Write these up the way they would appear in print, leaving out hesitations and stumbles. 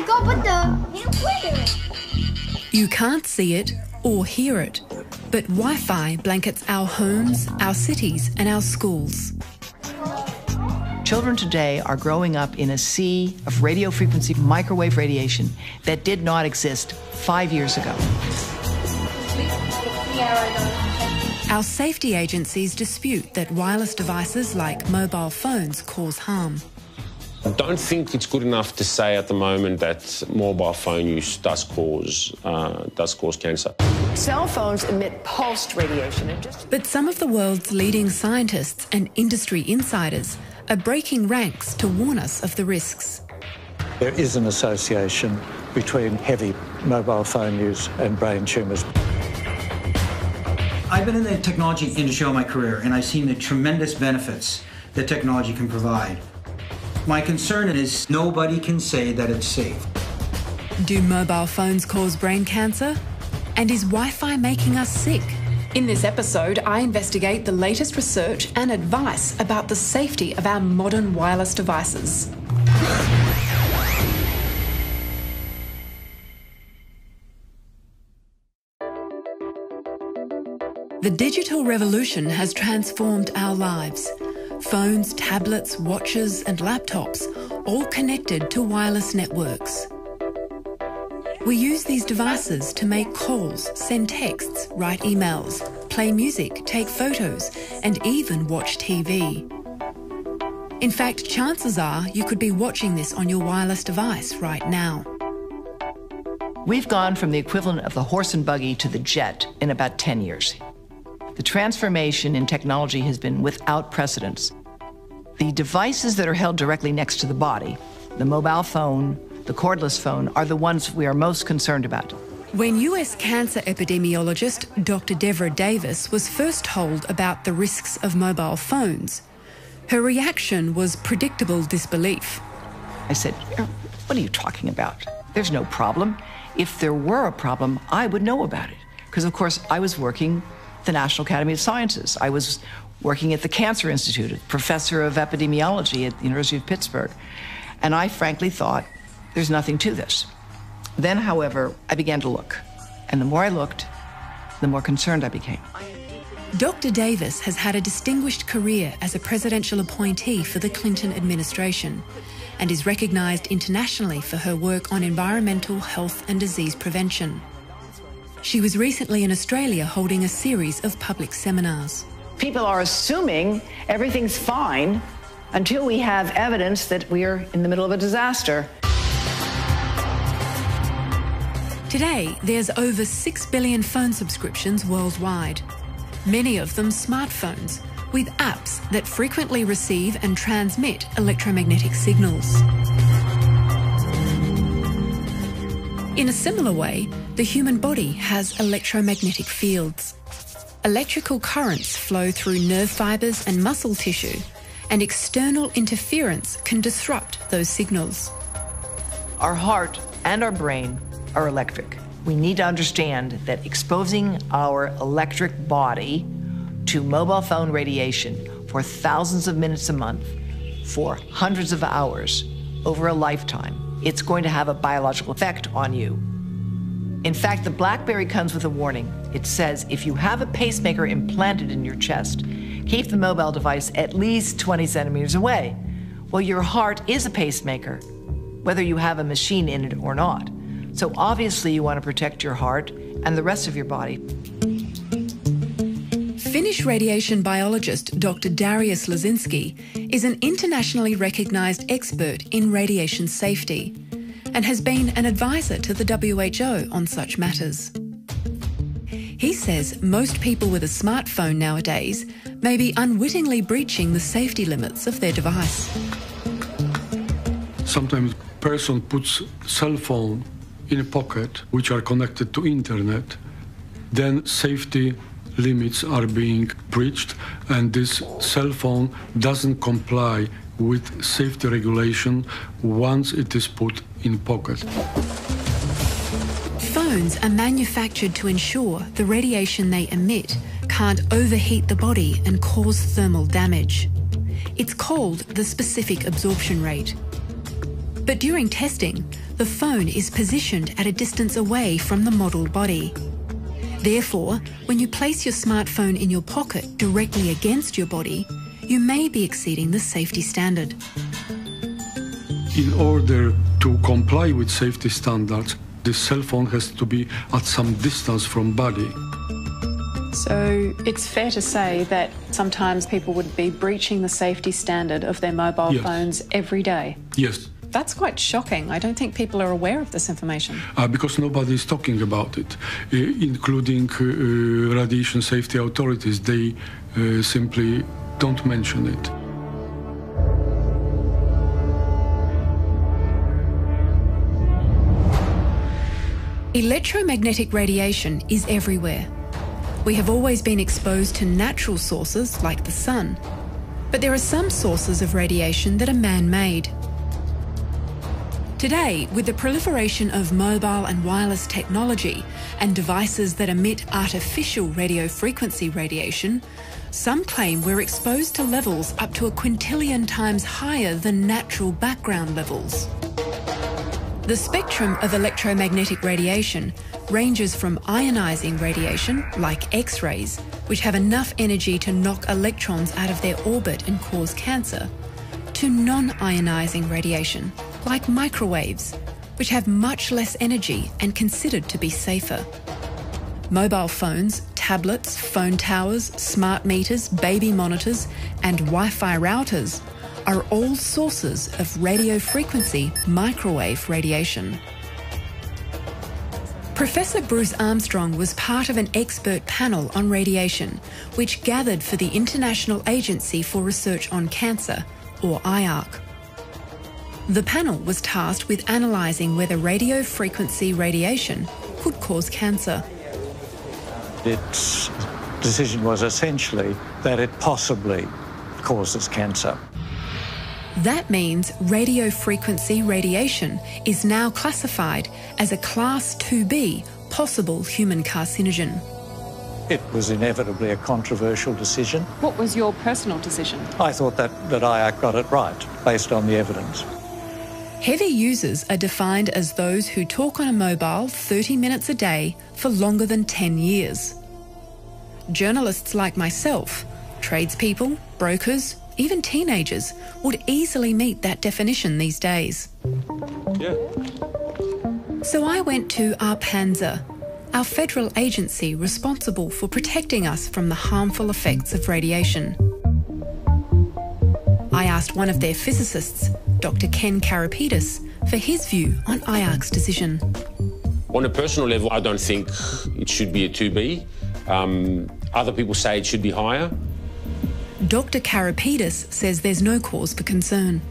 my God, what the? You can't see it or hear it, but Wi-Fi blankets our homes, our cities, and our schools. Children today are growing up in a sea of radio frequency microwave radiation that did not exist 5 years ago. Our safety agencies dispute that wireless devices like mobile phones cause harm. I don't think it's good enough to say at the moment that mobile phone use does cause cancer. Cell phones emit pulsed radiation. But some of the world's leading scientists and industry insiders are breaking ranks to warn us of the risks. There is an association between heavy mobile phone use and brain tumours. I've been in the technology industry all my career, and I've seen the tremendous benefits that technology can provide. My concern is nobody can say that it's safe. Do mobile phones cause brain cancer? And is Wi-Fi making us sick? In this episode, I investigate the latest research and advice about the safety of our modern wireless devices. The digital revolution has transformed our lives. Phones, tablets, watches, and laptops, all connected to wireless networks. We use these devices to make calls, send texts, write emails, play music, take photos, and even watch TV. In fact, chances are you could be watching this on your wireless device right now. We've gone from the equivalent of the horse and buggy to the jet in about 10 years. The transformation in technology has been without precedence. The devices that are held directly next to the body, the mobile phone, the cordless phone, are the ones we are most concerned about. When US cancer epidemiologist Dr. Deborah Davis was first told about the risks of mobile phones, her reaction was predictable disbelief. I said, "What are you talking about? There's no problem. If there were a problem, I would know about it." Because, of course, I was working at the National Academy of Sciences. I was working at the Cancer Institute, professor of epidemiology at the University of Pittsburgh. And I frankly thought, there's nothing to this. Then, however, I began to look. And the more I looked, the more concerned I became. Dr. Davis has had a distinguished career as a presidential appointee for the Clinton administration and is recognised internationally for her work on environmental, health and disease prevention. She was recently in Australia holding a series of public seminars. People are assuming everything's fine until we have evidence that we're in the middle of a disaster. Today, there's over 6 billion phone subscriptions worldwide. Many of them smartphones, with apps that frequently receive and transmit electromagnetic signals. In a similar way, the human body has electromagnetic fields. Electrical currents flow through nerve fibres and muscle tissue, and external interference can disrupt those signals. Our heart and our brain are electric. We need to understand that exposing our electric body to mobile phone radiation for thousands of minutes a month, for hundreds of hours, over a lifetime, it's going to have a biological effect on you. In fact, the BlackBerry comes with a warning. It says, if you have a pacemaker implanted in your chest, keep the mobile device at least 20 centimeters away. Well, your heart is a pacemaker, whether you have a machine in it or not. So obviously you want to protect your heart and the rest of your body. Finnish radiation biologist Dr. Darius Lazinski is an internationally recognised expert in radiation safety and has been an advisor to the WHO on such matters. He says most people with a smartphone nowadays may be unwittingly breaching the safety limits of their device. Sometimes a person puts cell phone in a pocket which are connected to internet, then safety limits are being breached and this cell phone doesn't comply with safety regulation once it is put in pocket. Phones are manufactured to ensure the radiation they emit can't overheat the body and cause thermal damage. It's called the specific absorption rate. But during testing, the phone is positioned at a distance away from the model body. Therefore, when you place your smartphone in your pocket directly against your body, you may be exceeding the safety standard. In order to comply with safety standards, the cell phone has to be at some distance from body. So it's fair to say that sometimes people would be breaching the safety standard of their mobile phones every day. Yes. That's quite shocking. I don't think people are aware of this information. Because nobody is talking about it, including radiation safety authorities. They simply don't mention it. Electromagnetic radiation is everywhere. We have always been exposed to natural sources like the sun, but there are some sources of radiation that are man-made. Today, with the proliferation of mobile and wireless technology and devices that emit artificial radio frequency radiation, some claim we're exposed to levels up to 1 quintillion times higher than natural background levels. The spectrum of electromagnetic radiation ranges from ionising radiation, like X-rays, which have enough energy to knock electrons out of their orbit and cause cancer, to non-ionising radiation, like microwaves, which have much less energy and considered to be safer. Mobile phones, tablets, phone towers, smart meters, baby monitors, and Wi-Fi routers are all sources of radio frequency microwave radiation. Professor Bruce Armstrong was part of an expert panel on radiation, which gathered for the International Agency for Research on Cancer, or IARC. The panel was tasked with analysing whether radio frequency radiation could cause cancer. Its decision was essentially that it possibly causes cancer. That means radio frequency radiation is now classified as a Class 2B possible human carcinogen. It was inevitably a controversial decision. What was your personal decision? I thought that IARC got it right, based on the evidence. Heavy users are defined as those who talk on a mobile 30 minutes a day for longer than 10 years. Journalists like myself, tradespeople, brokers, even teenagers would easily meet that definition these days. Yeah. So I went to ARPANSA, our federal agency responsible for protecting us from the harmful effects of radiation. I asked one of their physicists, Dr. Ken Karapidis, for his view on IARC's decision. On a personal level, I don't think it should be a 2B. Other people say it should be higher. Dr. Karapidis says there's no cause for concern.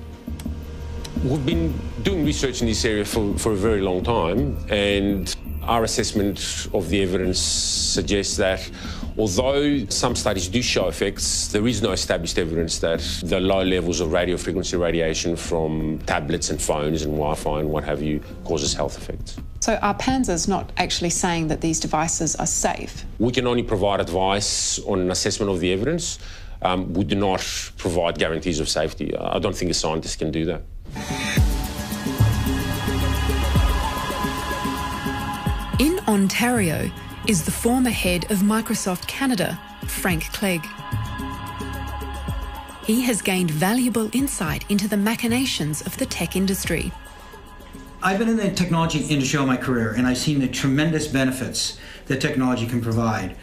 We've been doing research in this area for a very long time, and our assessment of the evidence suggests that although some studies do show effects, there is no established evidence that the low levels of radio frequency radiation from tablets and phones and Wi-Fi and what have you causes health effects. So ARPANSA's not actually saying that these devices are safe? We can only provide advice on an assessment of the evidence. We do not provide guarantees of safety. I don't think a scientist can do that. In Ontario is the former head of Microsoft Canada, Frank Clegg. He has gained valuable insight into the machinations of the tech industry. I've been in the technology industry all my career, and I've seen the tremendous benefits that technology can provide.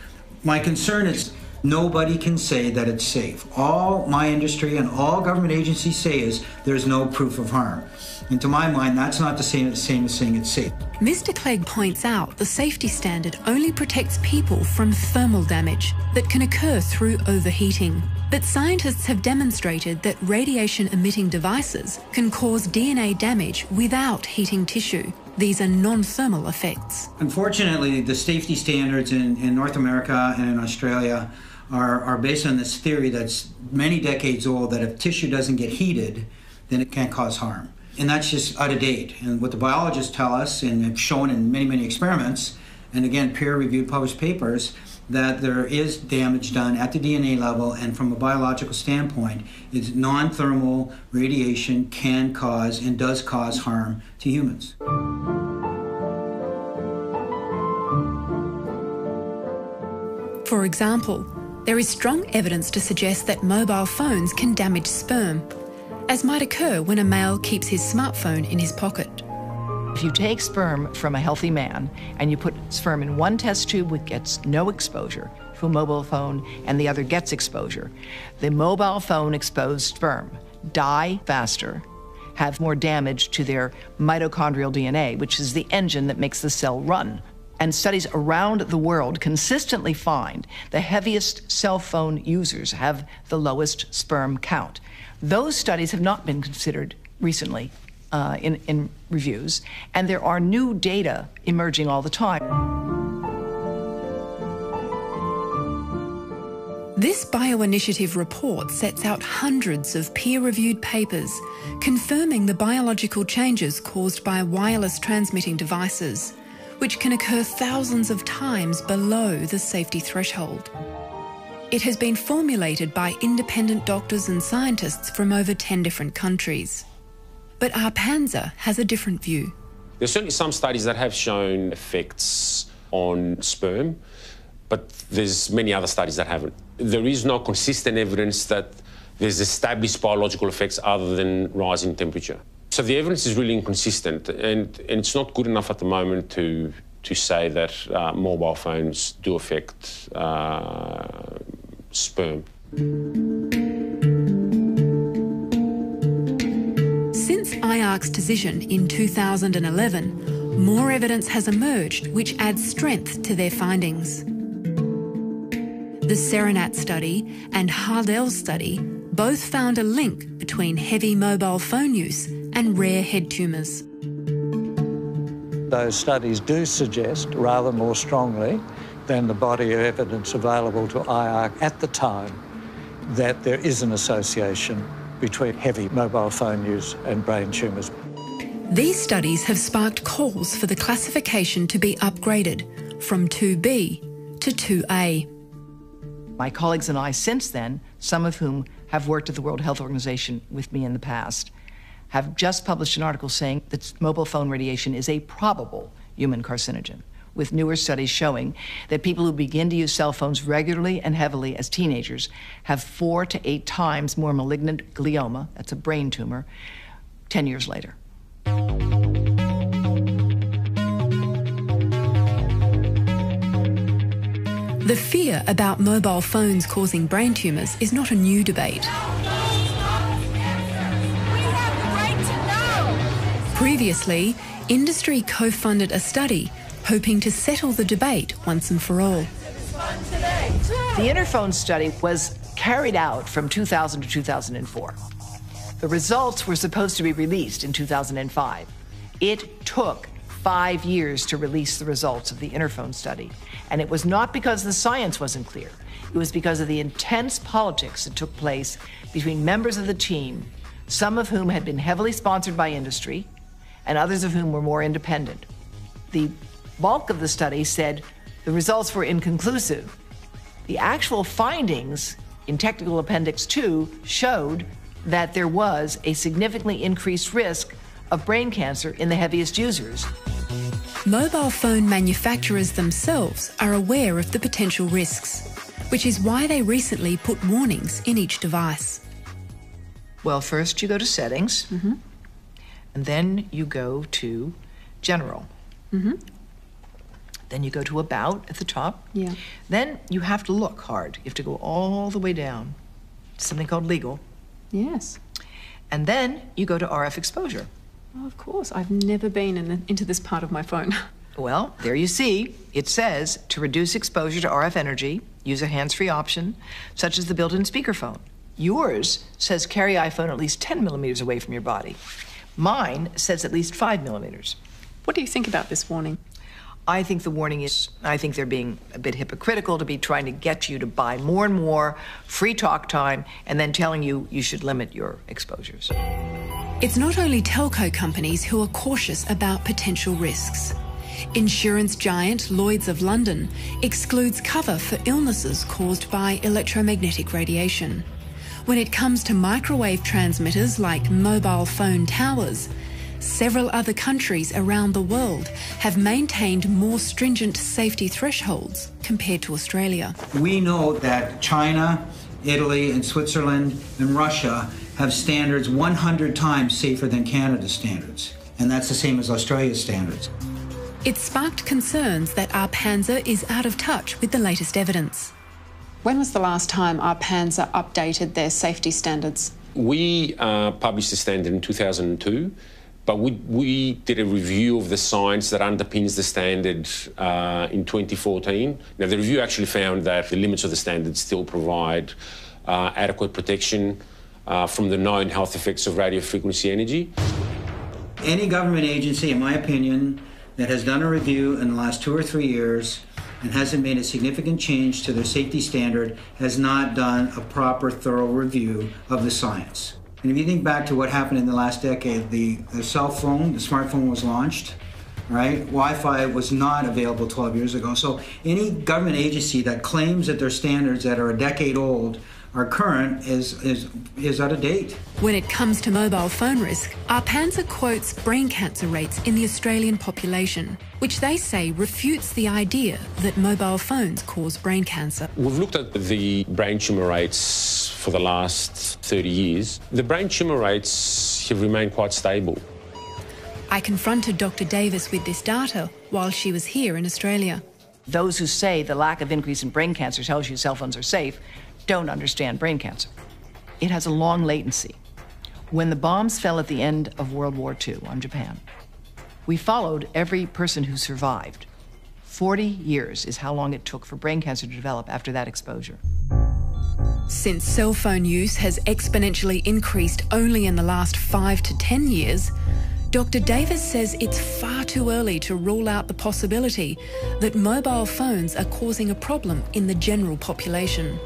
My concern is nobody can say that it's safe. All my industry and all government agencies say is there's no proof of harm. And to my mind, that's not the same as saying it's safe. Mr. Clegg points out the safety standard only protects people from thermal damage that can occur through overheating. But scientists have demonstrated that radiation-emitting devices can cause DNA damage without heating tissue. These are non-thermal effects. Unfortunately, the safety standards in North America and in Australia are based on this theory that's many decades old, that if tissue doesn't get heated, then it can't cause harm. And that's just out of date. And what the biologists tell us, and have shown in many, many experiments, and again, peer-reviewed published papers, that there is damage done at the DNA level, and from a biological standpoint, it's non-thermal radiation can cause and does cause harm to humans. For example, there is strong evidence to suggest that mobile phones can damage sperm, as might occur when a male keeps his smartphone in his pocket. If you take sperm from a healthy man and you put sperm in one test tube which gets no exposure to a mobile phone and the other gets exposure, the mobile phone exposed sperm die faster, have more damage to their mitochondrial DNA, which is the engine that makes the cell run. And studies around the world consistently find the heaviest cell phone users have the lowest sperm count. Those studies have not been considered recently in reviews, and there are new data emerging all the time. This bioinitiative report sets out hundreds of peer-reviewed papers confirming the biological changes caused by wireless transmitting devices, which can occur thousands of times below the safety threshold. It has been formulated by independent doctors and scientists from over 10 different countries. But our Panzer has a different view. There's certainly some studies that have shown effects on sperm, but there's many other studies that haven't. There is no consistent evidence that there's established biological effects other than rising temperature. So the evidence is really inconsistent, and it's not good enough at the moment to say that mobile phones do affect sperm. Since IARC's decision in 2011, more evidence has emerged which adds strength to their findings. The Serenat study and Hardel's study both found a link between heavy mobile phone use and rare head tumours. Those studies do suggest, rather more strongly than the body of evidence available to IARC at the time, that there is an association between heavy mobile phone use and brain tumours. These studies have sparked calls for the classification to be upgraded from 2B to 2A. My colleagues and I since then, some of whom have worked at the World Health Organization with me in the past, have just published an article saying that mobile phone radiation is a probable human carcinogen, with newer studies showing that people who begin to use cell phones regularly and heavily as teenagers have 4 to 8 times more malignant glioma, that's a brain tumor, 10 years later. The fear about mobile phones causing brain tumours is not a new debate. Previously, industry co-funded a study hoping to settle the debate once and for all. The Interphone study was carried out from 2000 to 2004. The results were supposed to be released in 2005. It took 5 years to release the results of the Interphone study, and it was not because the science wasn't clear. It was because of the intense politics that took place between members of the team, some of whom had been heavily sponsored by industry, and others of whom were more independent. The bulk of the study said the results were inconclusive. The actual findings in Technical Appendix 2 showed that there was a significantly increased risk of brain cancer in the heaviest users. Mobile phone manufacturers themselves are aware of the potential risks, which is why they recently put warnings in each device. Well, first you go to Settings, and then you go to General. Then you go to About at the top. Yeah. Then you have to look hard. You have to go all the way down to something called Legal. Yes. And then you go to RF exposure. Oh, of course. I've never been into this part of my phone. Well, there you see. It says to reduce exposure to RF energy, use a hands-free option, such as the built-in speakerphone. Yours says carry iPhone at least 10 millimeters away from your body. Mine says at least 5 millimeters. What do you think about this warning? I think the warning is, I think they're being a bit hypocritical to be trying to get you to buy more and more free talk time and then telling you you should limit your exposures. It's not only telco companies who are cautious about potential risks. Insurance giant Lloyd's of London excludes cover for illnesses caused by electromagnetic radiation. When it comes to microwave transmitters like mobile phone towers, several other countries around the world have maintained more stringent safety thresholds compared to Australia. We know that China, Italy, and Switzerland and Russia have standards 100 times safer than Canada's standards, and that's the same as Australia's standards. It sparked concerns that our Panzer is out of touch with the latest evidence. When was the last time our Panzer updated their safety standards? We published the standard in 2002, but we did a review of the science that underpins the standard in 2014. Now, the review actually found that the limits of the standard still provide adequate protection from the known health effects of radio frequency energy. Any government agency, in my opinion, that has done a review in the last 2 or 3 years and hasn't made a significant change to their safety standard has not done a proper, thorough review of the science. And if you think back to what happened in the last decade, the cell phone, the smartphone was launched, right? Wi-Fi was not available 12 years ago. So any government agency that claims that their standards that are a decade old are current is out of date. When it comes to mobile phone risk, our Panzer quotes brain cancer rates in the Australian population, which they say refutes the idea that mobile phones cause brain cancer. We've looked at the brain tumour rates for the last 30 years. The brain tumour rates have remained quite stable. I confronted Dr. Davis with this data while she was here in Australia. Those who say the lack of increase in brain cancer tells you cell phones are safe don't understand brain cancer. It has a long latency. When the bombs fell at the end of World War II on Japan, we followed every person who survived. 40 years is how long it took for brain cancer to develop after that exposure. Since cell phone use has exponentially increased only in the last 5 to 10 years, Dr. Davis says it's far too early to rule out the possibility that mobile phones are causing a problem in the general population.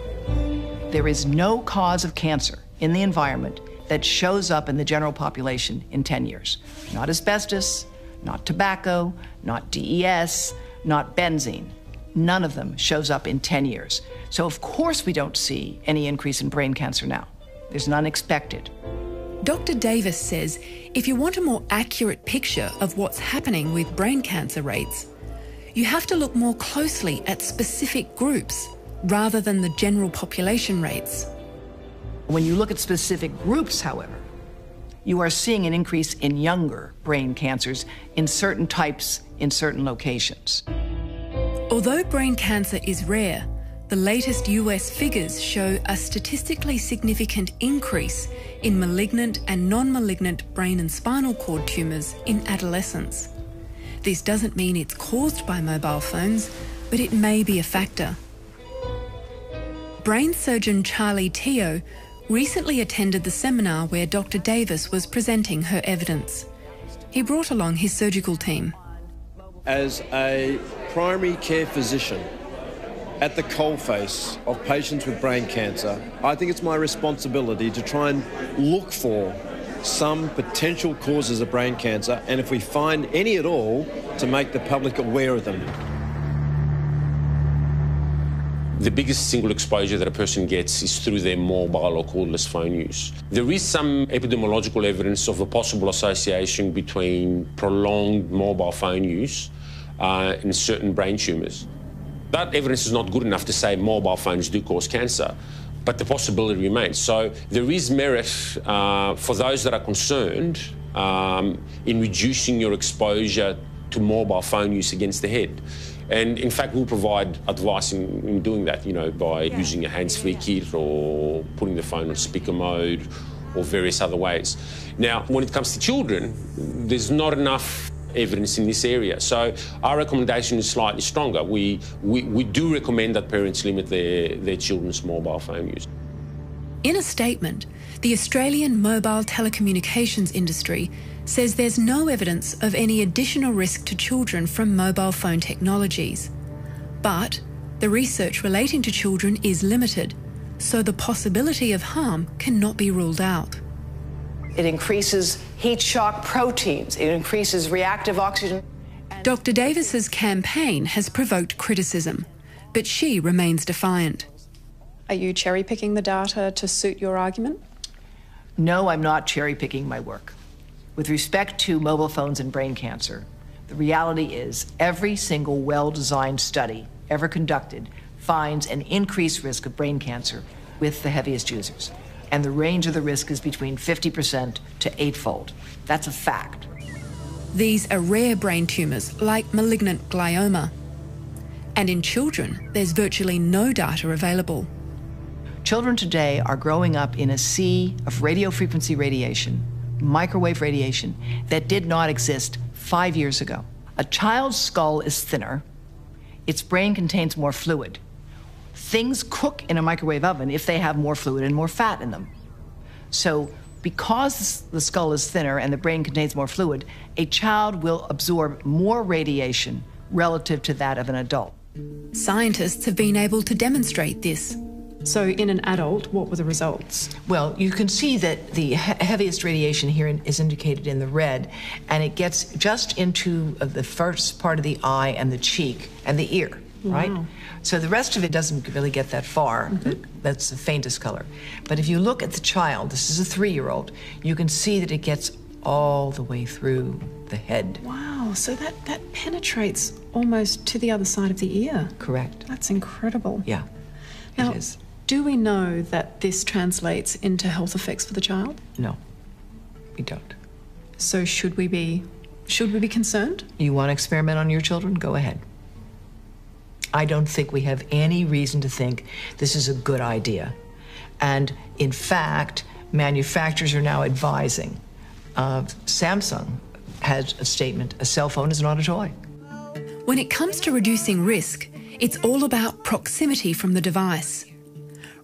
There is no cause of cancer in the environment that shows up in the general population in 10 years. Not asbestos, not tobacco, not DES, not benzene. None of them shows up in 10 years. So of course we don't see any increase in brain cancer now. There's none expected. Dr. Davis says if you want a more accurate picture of what's happening with brain cancer rates, you have to look more closely at specific groups rather than the general population rates. When you look at specific groups, however, you are seeing an increase in younger brain cancers in certain types in certain locations. Although brain cancer is rare, the latest US figures show a statistically significant increase in malignant and non-malignant brain and spinal cord tumours in adolescents. This doesn't mean it's caused by mobile phones, but it may be a factor. Brain surgeon Charlie Teo recently attended the seminar where Dr. Davis was presenting her evidence. He brought along his surgical team. As a primary care physician at the coalface of patients with brain cancer, I think it's my responsibility to try and look for some potential causes of brain cancer, and if we find any at all, to make the public aware of them. The biggest single exposure that a person gets is through their mobile or cordless phone use. There is some epidemiological evidence of a possible association between prolonged mobile phone use and certain brain tumours. That evidence is not good enough to say mobile phones do cause cancer, but the possibility remains. So there is merit for those that are concerned in reducing your exposure to mobile phone use against the head. And in fact, we'll provide advice in doing that, by using a hands-free kit or putting the phone on speaker mode or various other ways. Now, when it comes to children, there's not enough evidence in this area. So our recommendation is slightly stronger. We do recommend that parents limit their children's mobile phone use. In a statement, the Australian mobile telecommunications industry says there's no evidence of any additional risk to children from mobile phone technologies. But the research relating to children is limited, so the possibility of harm cannot be ruled out. It increases heat shock proteins. It increases reactive oxygen. Dr. Davis's campaign has provoked criticism, but she remains defiant. Are you cherry-picking the data to suit your argument? No, I'm not cherry-picking my work. With respect to mobile phones and brain cancer, the reality is every single well-designed study ever conducted finds an increased risk of brain cancer with the heaviest users. And the range of the risk is between 50% to 8-fold. That's a fact. These are rare brain tumours like malignant glioma. And in children, there's virtually no data available. Children today are growing up in a sea of radio frequency radiation, microwave radiation, that did not exist 5 years ago. A child's skull is thinner, its brain contains more fluid. Things cook in a microwave oven if they have more fluid and more fat in them. So because the skull is thinner and the brain contains more fluid, a child will absorb more radiation relative to that of an adult. Scientists have been able to demonstrate this. So in an adult, what were the results? Well, you can see that the heaviest radiation here is indicated in the red, and it gets just into the first part of the eye and the cheek and the ear, right? So the rest of it doesn't really get that far. That's the faintest color. But if you look at the child, this is a 3-year-old, you can see that it gets all the way through the head. Wow, so that penetrates almost to the other side of the ear. Correct. That's incredible. Yeah, Now, it is. do we know that this translates into health effects for the child? No, we don't. So should we be concerned? You want to experiment on your children? Go ahead. I don't think we have any reason to think this is a good idea. And in fact, manufacturers are now advising. Samsung has a statement, a cell phone is not a toy. When it comes to reducing risk, it's all about proximity from the device.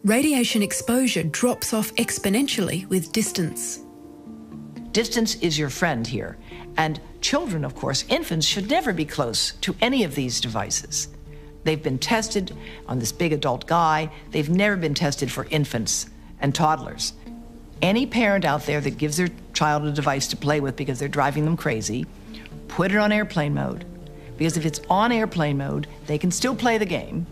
Radiation exposure drops off exponentially with distance. Distance is your friend here. And children, of course, infants, should never be close to any of these devices. They've been tested on this big adult guy. They've never been tested for infants and toddlers. Any parent out there that gives their child a device to play with because they're driving them crazy, put it on airplane mode. Because if it's on airplane mode, they can still play the game,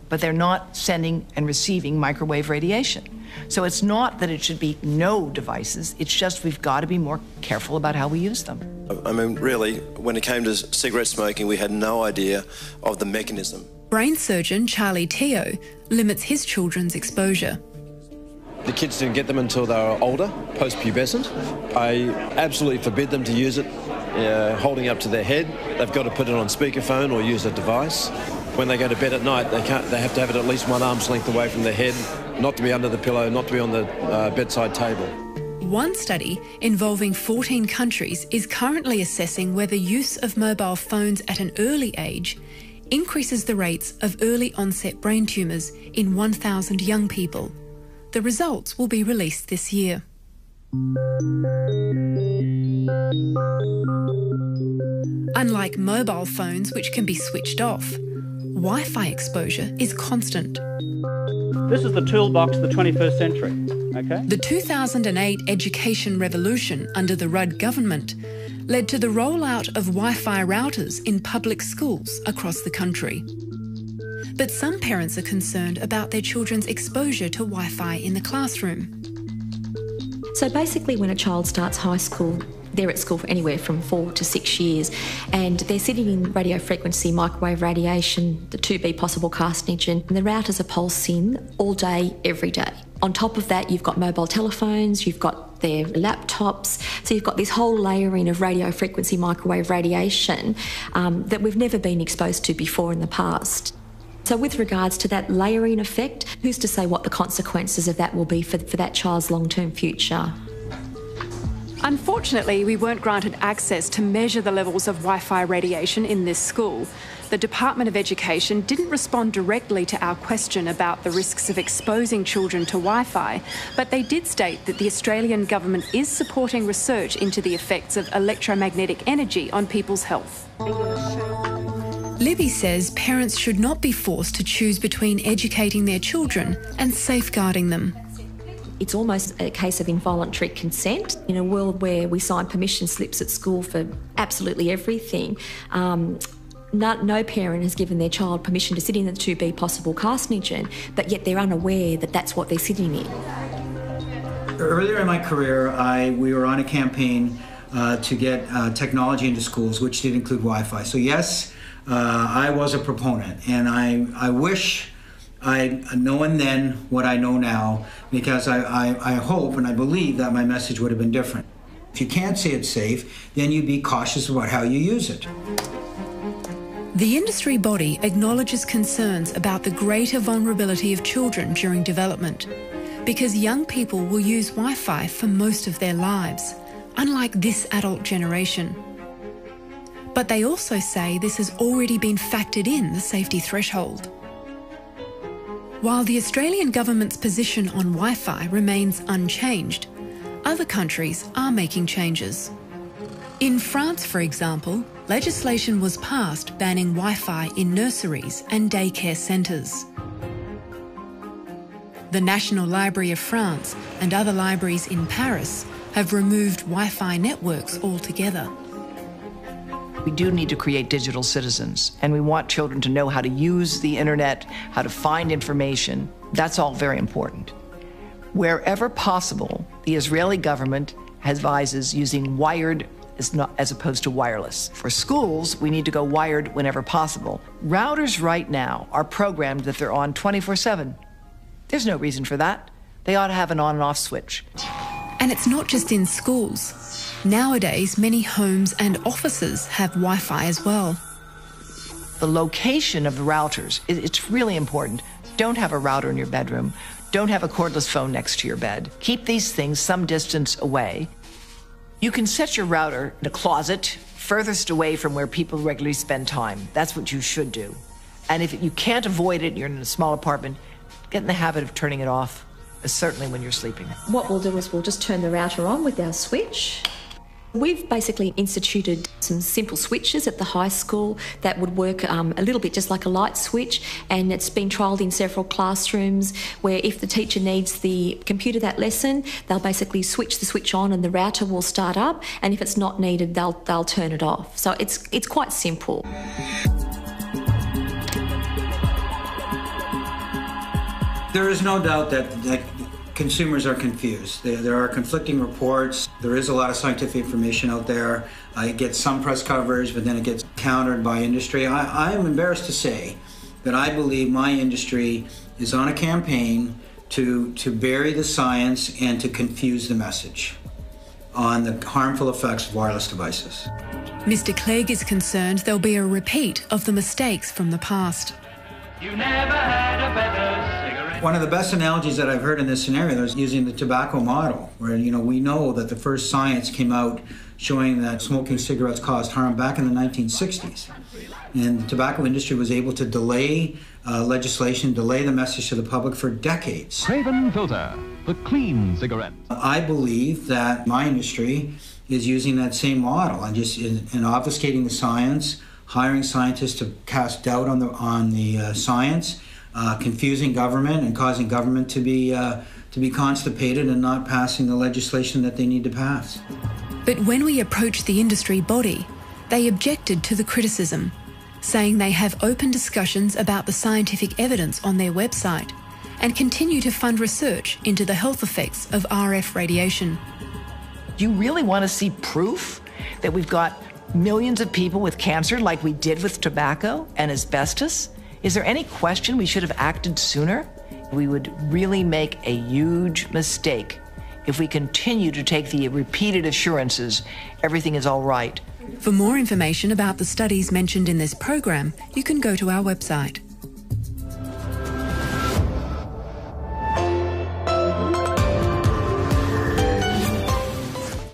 but they're not sending and receiving microwave radiation. So it's not that it should be no devices, it's just we've got to be more careful about how we use them. I mean, really, when it came to cigarette smoking, we had no idea of the mechanism. Brain surgeon Charlie Teo limits his children's exposure. The kids didn't get them until they were older, post-pubescent. I absolutely forbid them to use it holding up to their head. They've got to put it on speakerphone or use a device. When they go to bed at night, they have to have it at least 1 arm's length away from their head, not to be under the pillow, not to be on the bedside table. One study involving 14 countries is currently assessing whether use of mobile phones at an early age increases the rates of early onset brain tumours in 1,000 young people. The results will be released this year. Unlike mobile phones, which can be switched off, Wi-Fi exposure is constant. This is the toolbox of the 21st century, okay? The 2008 education revolution under the Rudd government led to the rollout of Wi-Fi routers in public schools across the country. But some parents are concerned about their children's exposure to Wi-Fi in the classroom. So basically when a child starts high school, they're at school for anywhere from 4 to 6 years, and they're sitting in radio frequency, microwave radiation, the 2B possible carcinogen, and the routers are pulsing all day, every day. On top of that, you've got mobile telephones, you've got their laptops, so you've got this whole layering of radio frequency, microwave radiation that we've never been exposed to before in the past. So with regards to that layering effect, who's to say what the consequences of that will be for that child's long-term future? Unfortunately, we weren't granted access to measure the levels of Wi-Fi radiation in this school. The Department of Education didn't respond directly to our question about the risks of exposing children to Wi-Fi, but they did state that the Australian government is supporting research into the effects of electromagnetic energy on people's health. Libby says parents should not be forced to choose between educating their children and safeguarding them. It's almost a case of involuntary consent. In a world where we sign permission slips at school for absolutely everything, no parent has given their child permission to sit in the 2B possible carcinogen, but yet they're unaware that that's what they're sitting in. Earlier in my career, we were on a campaign to get technology into schools, which did include Wi-Fi. So yes, I was a proponent, and I wish I'd known then what I know now, because I hope and I believe that my message would have been different. If you can't say it's safe, then you be cautious about how you use it. The industry body acknowledges concerns about the greater vulnerability of children during development, because young people will use Wi-Fi for most of their lives, unlike this adult generation. But they also say this has already been factored in the safety threshold. While the Australian government's position on Wi-Fi remains unchanged, other countries are making changes. In France, for example, legislation was passed banning Wi-Fi in nurseries and daycare centres. The National Library of France and other libraries in Paris have removed Wi-Fi networks altogether. We do need to create digital citizens, and we want children to know how to use the internet, how to find information. That's all very important. Wherever possible, the Israeli government advises using wired as opposed to wireless. For schools, we need to go wired whenever possible. Routers right now are programmed that they're on 24/7. There's no reason for that. They ought to have an on and off switch. And it's not just in schools. Nowadays, many homes and offices have Wi-Fi as well. The location of the routers, it's really important. Don't have a router in your bedroom. Don't have a cordless phone next to your bed. Keep these things some distance away. You can set your router in a closet furthest away from where people regularly spend time. That's what you should do. And if you can't avoid it, you're in a small apartment, get in the habit of turning it off, certainly when you're sleeping. What we'll do is we'll just turn the router on with our switch. We've basically instituted some simple switches at the high school that would work a little bit just like a light switch, and it's been trialled in several classrooms where if the teacher needs the computer that lesson, they'll basically switch the switch on and the router will start up, and if it's not needed, they'll turn it off. So it's quite simple. There is no doubt that consumers are confused. There are conflicting reports. There is a lot of scientific information out there. It gets some press coverage, but then it gets countered by industry. I am embarrassed to say that I believe my industry is on a campaign to bury the science and to confuse the message on the harmful effects of wireless devices. Mr. Clegg is concerned there'll be a repeat of the mistakes from the past. You never had a better cigarette. One of the best analogies that I've heard in this scenario is using the tobacco model, where we know that the first science came out showing that smoking cigarettes caused harm back in the 1960s. And the tobacco industry was able to delay legislation, delay the message to the public for decades. Craven Filter, the clean cigarette. I believe that my industry is using that same model and just in obfuscating the science, hiring scientists to cast doubt on the science, confusing government and causing government to be constipated and not passing the legislation that they need to pass. But when we approached the industry body, they objected to the criticism, saying they have open discussions about the scientific evidence on their website and continue to fund research into the health effects of RF radiation. Do you really want to see proof that we've got millions of people with cancer like we did with tobacco and asbestos? Is there any question we should have acted sooner? We would really make a huge mistake if we continue to take the repeated assurances everything is all right. For more information about the studies mentioned in this program, you can go to our website.